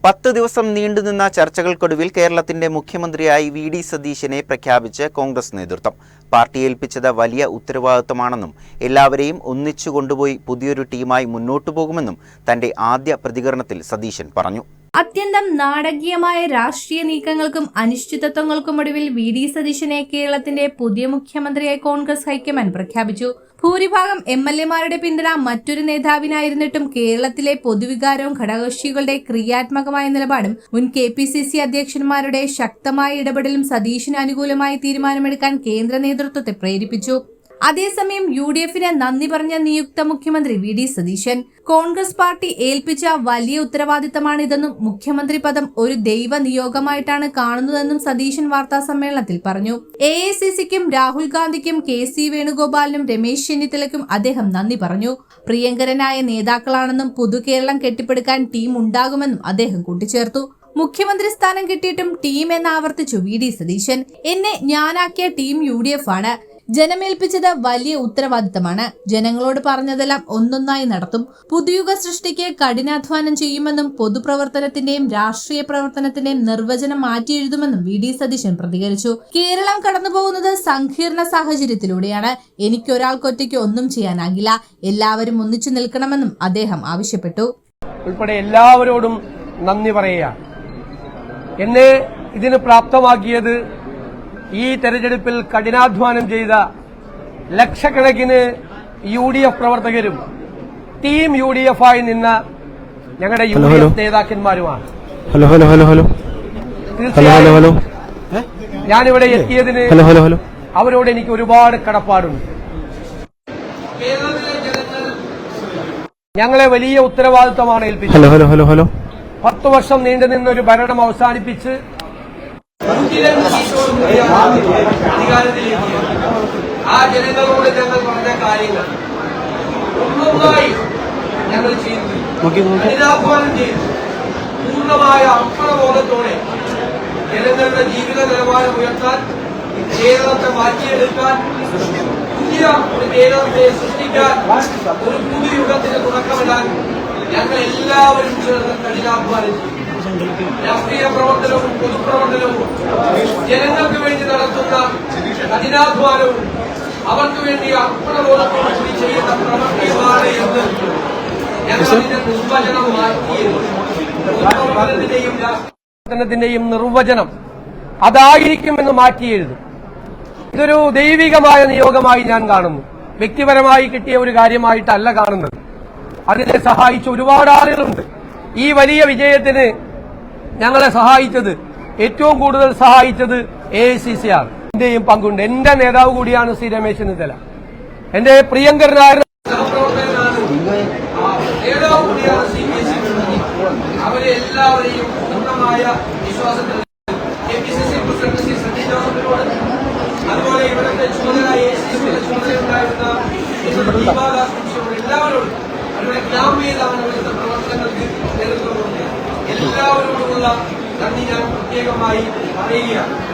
10 ദിവസം നീണ്ടുനിന്ന ചർച്ചകൾക്കൊടുവിൽ കേരളത്തിന്റെ മുഖ്യമന്ത്രിയായി വി.ഡി. സതീശനെ പ്രഖ്യാപിച്ച് കോൺഗ്രസ് നേതൃത്വം. പാർട്ടി ഏൽപ്പിച്ചത് വലിയ ഉത്തരവാദിത്തമാണെന്നും എല്ലാവരെയും ഒന്നിച്ചു കൊണ്ടുപോയി പുതിയൊരു ടീമായി മുന്നോട്ടു പോകുമെന്നും തന്റെ ആദ്യ പ്രതികരണത്തിൽ സതീശൻ പറഞ്ഞു. അത്യന്തം നാടകീയമായ രാഷ്ട്രീയ നീക്കങ്ങൾക്കും അനിശ്ചിതത്വങ്ങൾക്കുമൊടുവിൽ വി.ഡി. സതീശനെ കേരളത്തിന്റെ പുതിയ മുഖ്യമന്ത്രിയായി കോൺഗ്രസ് ഹൈക്കമാൻഡ് പ്രഖ്യാപിച്ചു. ഭൂരിഭാഗം എംഎൽഎമാരുടെ പിന്തുണ മറ്റൊരു നേതാവിനായിരുന്നിട്ടും കേരളത്തിലെ പൊതുവികാരവും ഘടകകക്ഷികളുടെ ക്രിയാത്മകമായ നിലപാടും മുൻ കെ.പി.സി.സി അധ്യക്ഷന്മാരുടെ ശക്തമായ ഇടപെടലും സതീശന് അനുകൂലമായി തീരുമാനമെടുക്കാൻ കേന്ദ്ര നേതൃത്വത്തെ പ്രേരിപ്പിച്ചു. അതേസമയം യു.ഡി.എഫിന് നന്ദി പറഞ്ഞ നിയുക്ത മുഖ്യമന്ത്രി വി.ഡി. സതീശൻ കോൺഗ്രസ് പാർട്ടി ഏൽപ്പിച്ച വലിയ ഉത്തരവാദിത്തമാണിതെന്നും മുഖ്യമന്ത്രി പദം ഒരു ദൈവ നിയോഗമായിട്ടാണ് കാണുന്നതെന്നും സതീശൻ വാർത്താ സമ്മേളനത്തിൽ പറഞ്ഞു. എ.ഐ.സി.സിക്കും രാഹുൽ ഗാന്ധിക്കും കെ.സി. വേണുഗോപാലിനും രമേശ് ചെന്നിത്തലയ്ക്കും അദ്ദേഹം നന്ദി പറഞ്ഞു. പ്രിയങ്കരനായ നേതാക്കളാണെന്നും പുതുകേരളം കെട്ടിപ്പടുക്കാൻ ടീം ഉണ്ടാകുമെന്നും അദ്ദേഹം കൂട്ടിച്ചേർത്തു. മുഖ്യമന്ത്രി സ്ഥാനം കിട്ടിയിട്ടും ടീം എന്ന് ആവർത്തിച്ചു വി.ഡി. സതീശൻ. എന്നെ ഞാനാക്കിയ ടീം യു.ഡി.എഫ് ആണ്. ജനമേൽപ്പിച്ചത് വലിയ ഉത്തരവാദിത്തമാണ്. ജനങ്ങളോട് പറഞ്ഞതെല്ലാം ഒന്നൊന്നായി നടത്തും. പുതുയുഗ സൃഷ്ടിക്ക് കഠിനാധ്വാനം ചെയ്യുമെന്നും പൊതുപ്രവർത്തനത്തിന്റെയും രാഷ്ട്രീയ പ്രവർത്തനത്തിന്റെയും നിർവചനം മാറ്റിയെഴുതുമെന്നും വി.ഡി. സതീശൻ പ്രതികരിച്ചു. കേരളം കടന്നുപോകുന്നത് സങ്കീർണ സാഹചര്യത്തിലൂടെയാണ്. എനിക്കൊരാൾക്കൊറ്റയ്ക്ക് ഒന്നും ചെയ്യാനാകില്ല. എല്ലാവരും ഒന്നിച്ചു നിൽക്കണമെന്നും അദ്ദേഹം ആവശ്യപ്പെട്ടു. ഉൾപ്പെടെ എല്ലാവരോടും നന്ദി പറയുക. എന്നെ ഇതിന് പ്രാപ്തമാക്കിയത് ഈ തെരഞ്ഞെടുപ്പിൽ കഠിനാധ്വാനം ചെയ്ത ലക്ഷക്കണക്കിന് യു.ഡി.എഫ് പ്രവർത്തകരും ടീം യു.ഡി.എഫ് ആയി നിന്ന ഞങ്ങളുടെ യു.ഡി.എഫ് നേതാക്കന്മാരുമാണ്. തീർച്ചയായും ഞാനിവിടെ എത്തിയതിന് അവരോട് എനിക്ക് ഒരുപാട് കടപ്പാടുണ്ട്. കേരളത്തിലെ ജനങ്ങൾ ഞങ്ങളെ വലിയ ഉത്തരവാദിത്തമാണ് ഏൽപ്പിച്ചത്. 10 വർഷം നീണ്ടുനിന്ന ഒരു ഭരണം അവസാനിപ്പിച്ച് അധികാരത്തിലേക്ക് ആ ജനങ്ങളോട് ഞങ്ങൾ പറഞ്ഞ കാര്യങ്ങൾ ഒന്നൊന്നായി ഞങ്ങൾ ചെയ്തു. കഠിനാധ്വാനം ചെയ്തു. പൂർണ്ണമായ അർപ്പണബോധത്തോടെ ജനങ്ങളുടെ ജീവിത നിലവാരം ഉയർത്താൻ, കേരളത്തെ മാറ്റിയെടുക്കാൻ, പുതിയ ഒരു കേരളത്തെ സൃഷ്ടിക്കാൻ, ഒരു പുതിയ യുഗത്തിന് തുടക്കമിടാൻ ഞങ്ങൾ എല്ലാവരും ചേർന്ന് കഠിനാധ്വാനം ചെയ്തു. രാഷ്ട്രീയ പ്രവർത്തനവും പൊതുപ്രവർത്തനവും ജനങ്ങൾക്ക് വേണ്ടി നടത്തുന്ന കഠിനാധ്വാനവും അവർക്ക് വേണ്ടി അർപ്പണബോധത്തോടു കൂടി ചെയ്യുന്ന പ്രവൃത്തിയുമാണ് എന്ന് ഞങ്ങളതിന്റെ നിർവചനം മാറ്റിയിരുന്നു. പൊതുപ്രവർത്തനത്തിന്റെയും രാഷ്ട്രീയത്തിന്റെയും നിർവചനം അതായിരിക്കുമെന്ന് മാറ്റിയെഴുതും. ഇതൊരു ദൈവികമായ നിയോഗമായി ഞാൻ കാണുന്നു. വ്യക്തിപരമായി കിട്ടിയ ഒരു കാര്യമായിട്ടല്ല കാണുന്നത്. അതിനെ സഹായിച്ച ഒരുപാട് ആളുകളുണ്ട്. ഈ വലിയ വിജയത്തിന് ഞങ്ങളെ സഹായിച്ചത്, ഏറ്റവും കൂടുതൽ സഹായിച്ചത് എ.ഐ.സി.സി ആണ്. എന്റെയും പങ്കുണ്ട്. എന്റെ നേതാവ് കൂടിയാണ് ശ്രീ രമേശ് ചെന്നിത്തല. എന്റെ പ്രിയങ്കരനായ സഹപ്രവർത്തകനാണ്, നേതാവ് കൂടിയാണ് ശ്രീ കെ.സി. അവരെ എല്ലാവരെയും പൂർണ്ണമായ വിശ്വാസത്തിൽ കെ.പി.സി.സി പ്രസിഡന്റ് ശ്രീ സണ്ണി ജോസഫിനോട്, അതുപോലെ ഇവിടുത്തെ ചുമതല എ.ഐ.സി.സിയുടെ ചുമതലയുണ്ടായിരുന്ന എല്ലാവരോടും, അവരുടെ ഗ്രാമീണ പ്രവർത്തനങ്ങൾക്ക് നേതൃത്വം കൊടുക്കുക എല്ലാവരോടുമുള്ള നന്ദി ഞാൻ പ്രത്യേകമായി പറയുകയാണ്.